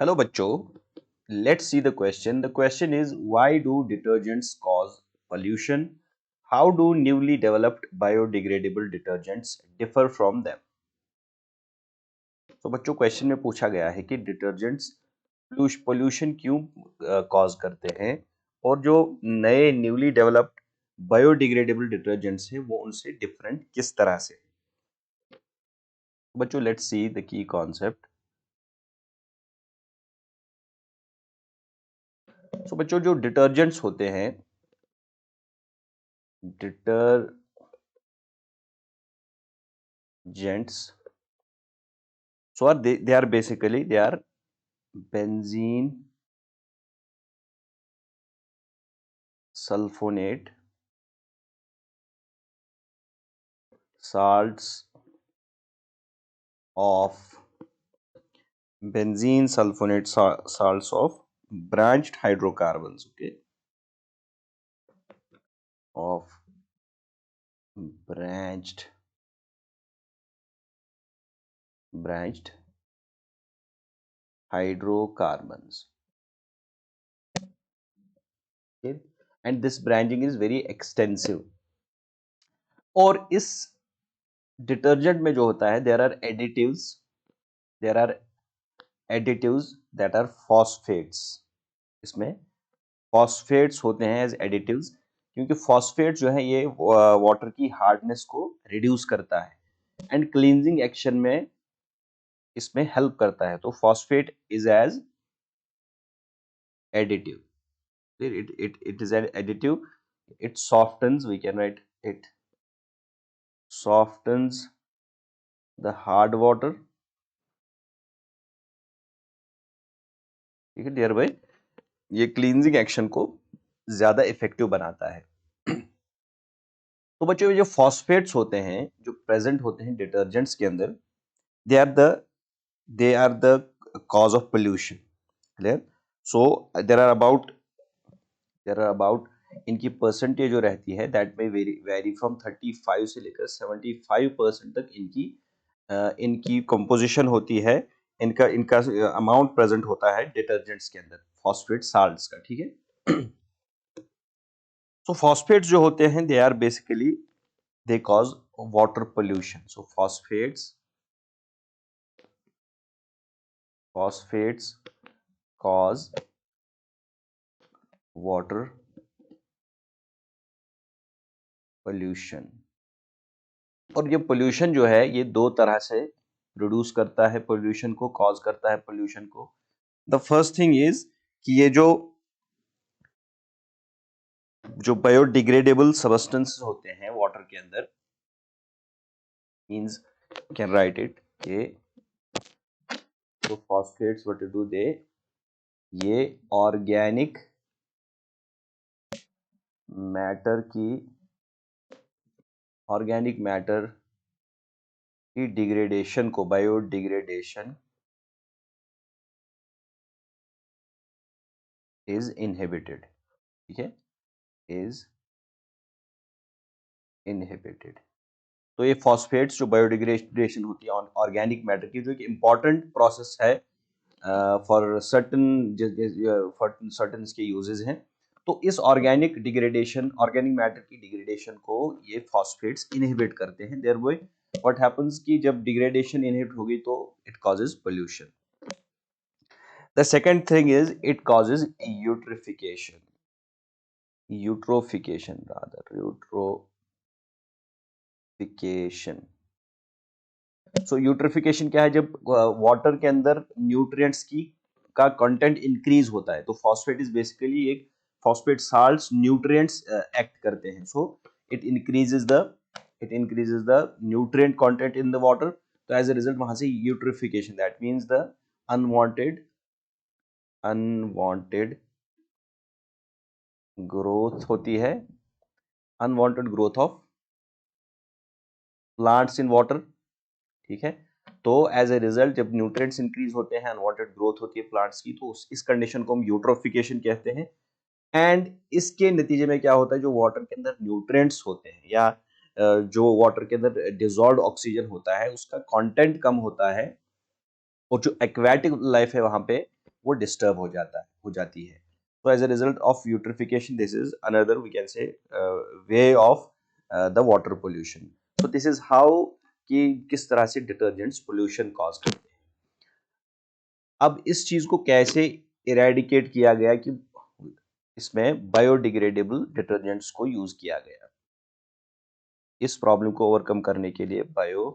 Hello bachcho, let's see the question. The question is, why do detergents cause pollution? How do newly developed biodegradable detergents differ from them? तो बच्चों question में पूछा गया है कि detergents pollution क्यों cause करते हैं और जो नए न्यूली डेवलप्ड बायोडिग्रेडेबल डिटर्जेंट्स हैं वो उनसे डिफरेंट किस तरह से। बच्चों let's see the key concept. So बच्चों जो डिटर्जेंट्स होते हैं, detergents, so they are basically they are benzene sulfonate salts of salts of branched hydrocarbons, okay, of branched hydrocarbons, okay, and this branching is very extensive। और इस detergent में जो होता है there are additives that are phosphates. इसमें phosphates होते हैं as additives, क्योंकि फॉस्फेट्स जो है ये वाटर की हार्डनेस को रिड्यूस करता है एंड क्लींजिंग एक्शन में इसमें हेल्प करता है। तो phosphate is as additive, it is an additive, it softens, we can write it softens the hard water, ठीक है, डियर भाई, ये क्लींजिंग एक्शन को ज्यादा इफेक्टिव बनाता है। तो बच्चों ये जो फॉस्फेट्स होते हैं जो प्रेजेंट होते हैं डिटर्जेंट्स के अंदर, they are the they are the cause of pollution, clear? So there are about इनकी परसेंटेज जो रहती है दैट में वेरी फ्रॉम 35 से लेकर 75% तक इनकी कंपोजिशन होती है, इनका इनका अमाउंट प्रेजेंट होता है डिटर्जेंट्स के अंदर फॉस्फेट साल्ट्स का, ठीक है। सो फॉस्फेट्स जो होते हैं they are basically they cause water pollution. So phosphates cause water pollution. और ये पोल्यूशन जो है ये दो तरह से प्रोड्यूस करता है, पोल्यूशन को कॉज करता है पोल्यूशन को। द फर्स्ट थिंग इज कि ये जो जो बायोडिग्रेडेबल सब्सटेंसेस होते हैं वाटर के अंदर, मींस कैन राइट इट के तो phosphates what to do they, ये ऑर्गेनिक मैटर की डिग्रेडेशन को, बायोडिग्रेडेशन इज इनहिबिटेड, ठीक है, इज इनहिबिटेड। तो ये फॉस्फेट्स जो बायोडिग्रेडेशन होती है ऑर्गेनिक मैटर की, जो एक इम्पॉर्टेंट प्रोसेस है फॉर सर्टन इसके यूजेस हैं। तो इस ऑर्गेनिक मैटर की डिग्रेडेशन को ये फॉस्फेट्स इनहिबिट करते हैं। देयरबाय व्हाट हैपेंस कि जब डिग्रेडेशन इनहिबिट होगी तो it causes pollution. The second thing is it causes eutrophication so eutrophication क्या है? जब वाटर के अंदर न्यूट्रिएंट्स की का कंटेंट इंक्रीज होता है, तो फॉस्फेट इज बेसिकली एक फॉस्फेट साल्ट्स न्यूट्रिएंट्स एक्ट करते हैं। So it increases the nutrient content in the water. तो एज अ रिजल्ट वहां से eutrophication, that means the unwanted growth होती है, unwanted growth of plants in water, ठीक है। तो एज ए रिजल्ट जब न्यूट्रिएंट्स इंक्रीज होते हैं, अनवांटेड ग्रोथ होती है प्लांट्स की, तो इस कंडीशन को हम यूट्रोफिकेशन कहते हैं। एंड इसके नतीजे में क्या होता है, जो वाटर के अंदर न्यूट्रिएंट्स होते हैं या जो वाटर के अंदर डिसॉल्व्ड ऑक्सीजन होता है उसका कंटेंट कम होता है, और जो एक्वेटिक लाइफ है वहां पे वो डिस्टर्ब हो जाती है। So as a result of eutrophication, this is another, we can say, way of the water pollution. So this is how कि किस तरह से डिटर्जेंट्स पोल्यूशन कॉज करते हैं। अब इस चीज को कैसे इरेडिकेट किया गया कि इसमें बायोडिग्रेडेबल डिटर्जेंट्स को यूज किया गया। इस प्रॉब्लम को ओवरकम करने के लिए बायोडिग्रेडेबल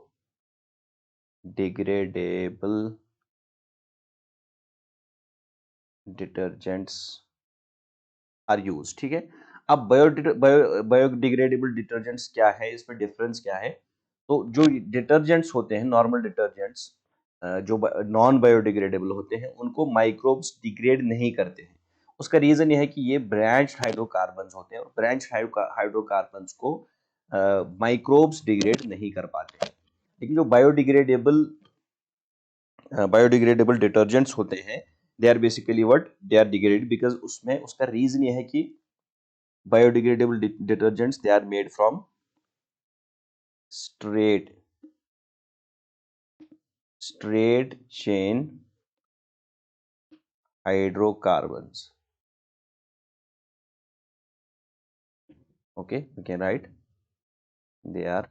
डिटर्जेंट्स आर यूज, ठीक है। अब बायोडिग्रेडेबल डिटर्जेंट्स क्या है, इसमें डिफरेंस क्या है। तो जो डिटर्जेंट्स होते हैं, नॉर्मल डिटर्जेंट्स जो नॉन बायोडिग्रेडेबल होते हैं, उनको माइक्रोब्स डिग्रेड नहीं करते हैं। उसका रीजन ये है कि ये ब्रांच्ड हाइड्रोकार्बन्स होते हैं और ब्रांच्ड हाइड्रोकार्बन्स को माइक्रोब्स डिग्रेड नहीं कर पाते हैं। लेकिन जो बायोडिग्रेडेबल डिटर्जेंट्स होते हैं, they are basically what, they are degraded because उसमें उसका रीजन ये है कि biodegradable detergents they are made from straight chain hydrocarbons. Okay, we can write they are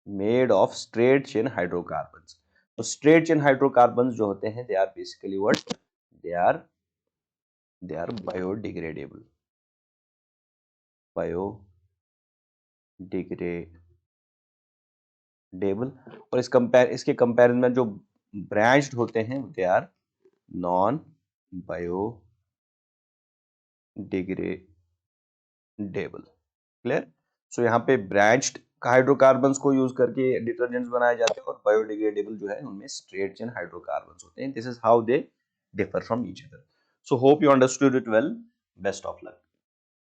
made of straight chain hydrocarbons. तो straight chain hydrocarbons जो होते हैं, they are basically what, they are biodegradable। और इसके comparison में जो branched होते हैं, they are non biodegradable. Clear. So यहाँ पे ब्रांच्ड हाइड्रोकार्बन्स को यूज करके डिटर्जेंट्स बनाए जाते हैं और बायोडिग्रेडेबल जो है उनमें स्ट्रेट चेन हाइड्रोकार्बन्स होते हैं। This is how they differ from each other. So hope you understood it well. Best of luck.